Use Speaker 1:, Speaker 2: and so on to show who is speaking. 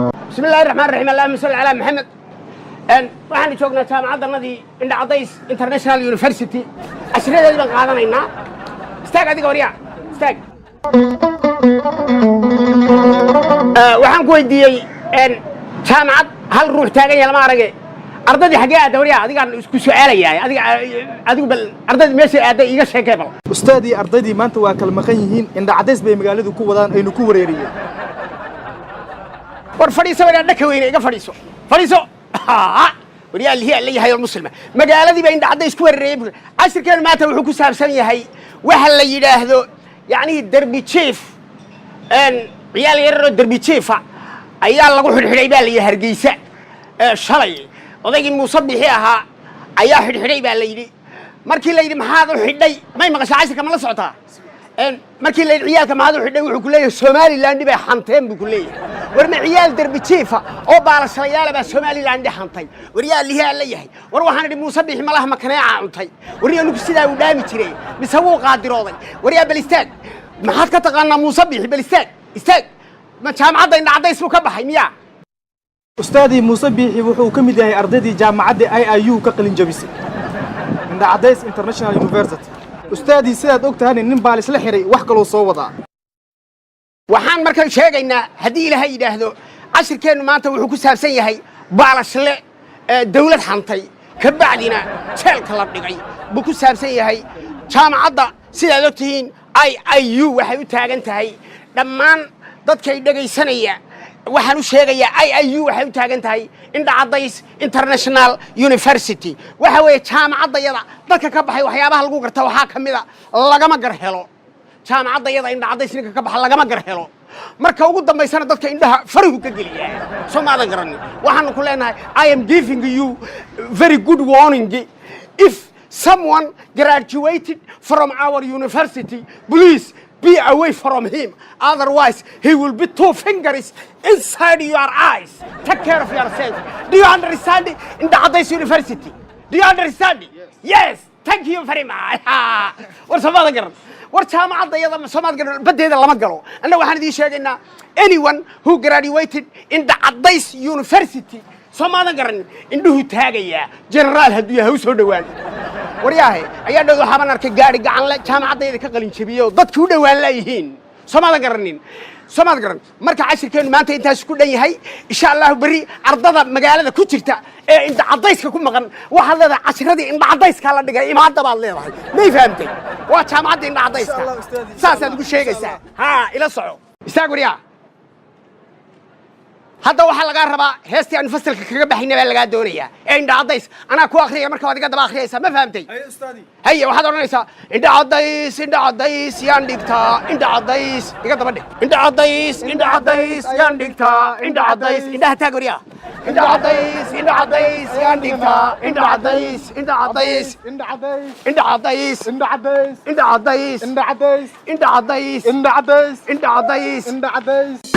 Speaker 1: اللهم صل على محمد. waxaan joognaa jaamacaddanadii Indha Cadays International University ashradeedii baan qaadanaynaa. Istaag adiga wariyaa istaag. waxaan ku weydiiyey jaamacad hal ruux taagan yahay lama arage ardadii xagee aad wariyaa adiga isku su'aalayaa adigu bal ardadii meesha aad iga sheekay bal
Speaker 2: ustaadii ardadii maanta waa kala maqan yihiin Indha Cadays bay magaaladu ku wadaan aynu ku wareeriyeen
Speaker 1: war fadhiiso wada dhaka weyn iga fadhiiso wariyaa lihi alla yahay muslima magaaladii baa Indha Cadays ku wareeriyay ashirkeen maanta wuxuu ku saabsan yahay waxa la yiraahdo yaani derbi chief ciyaal yar oo derbi chief ayaa lagu xidhay baa la Hargeysa shalay odaygii Muuse Bixi ahaa ayaa xidhay baa la yiri markii la yiri maxaad u xidhay may maqashay ashirka ma la socotaa markii la ciyaalka maadu xidhay wuxuu ku leeyahay Somaliland bay xanteen buu ku leeyahay warma ciyaal derbi chief oo baalashayaal baa Somaliland xantay wariyaa lihi alla yahay war waxaan idhi Muuse Bixi malaha ma kanaa cuntay wariyaa nugu sidaa u dhaami jiray mise wuu qaadirooday wariyaa balistaag maxaad ka taqaanaa Muuse Bixi balistaag istaag ma jaamacadda Indha Cadays buu ka baxay miyaa
Speaker 2: ustaadii Muuse Bixi wuxuu ka mid yahay ardadii jaamacadda IIU ka qalin jabisay Indha Cadays International University ustaadii sidaad ogtahay nin baalis la xiray wax kale oo soo wada
Speaker 1: waxaan markaa sheegaynaa hadii Ilaahay yiraahdo ashirkeenu maanta wuxuu ku saabsan yahay baalashle dawlad xantay ka bacdina jeelka la dhigay buu ku saabsan yahay jaamacadda sidaad ogtihiin IIU waxay u taagan tahay dhammaan dadkay dhageysanaya waxaan u sheegayaa IIU waxay u taagan tahay Indha Cadays International University waxa weeye jaamacaddayada dadka ka baxay waxyaabaha lagu garta waxa kamida lagama gar helo jaamacaddayada Indha Cadays ninka ka baxay lagama gar helo marka ugu dambeysana dadka indhaha farihu ka geliya Soomaaliya garan waxaan ku leenahay I am giving you very good warning if someone graduated from our university please be away from him otherwise he will be two fingers inside your eyes take care of yourself do you understand Indha Cadays University do you understand yes thank you very much war Soomaaliya garan war jaamacadda Soomaaliya garan badeeda lama galo anna waxaan idin sheegaynaa anyone who graduated Indha Cadays University Soomaaliya garan indhuhu taagaya general haduu yahay soo dhawaan waryahay ayaa dhow waxaan arkay gaari gacan la jaamacadda ka qalin jabiyo dadku u dhawaan leeyihiin Soomaaliya garan marka ashirkeenu maanta intaas ku dhan yahay insha Allah bari ardada magaalada ku jirta ee Indha Cadayska ku maqan waxa leedahay ashiradii Indha Cadayska la dhigay imaada baad leedahay ma fahamtay waa jaamacadda Indha Cadayska saasaad ugu sheegaysaa ila soco istaag wariyaa hadda waxa laga rabaa heestii aan fasalka kaga baxayna baa laga doonayaa Indha Cadays ana ku akhriyo marka waad iga daba akhriyaysaa ma fahamtay
Speaker 2: hay ustaadi
Speaker 1: haye waxaad oranaysaa Indha Cadays yaan dhigtaa Indha Cadays iga daba dhig Indha Cadays yaan dhigtaa Indha Cadays indhaha taag wariyaa Indha Cadays yaan dhigtaa Indha Cadays Indha Cadays
Speaker 2: Indha Cadays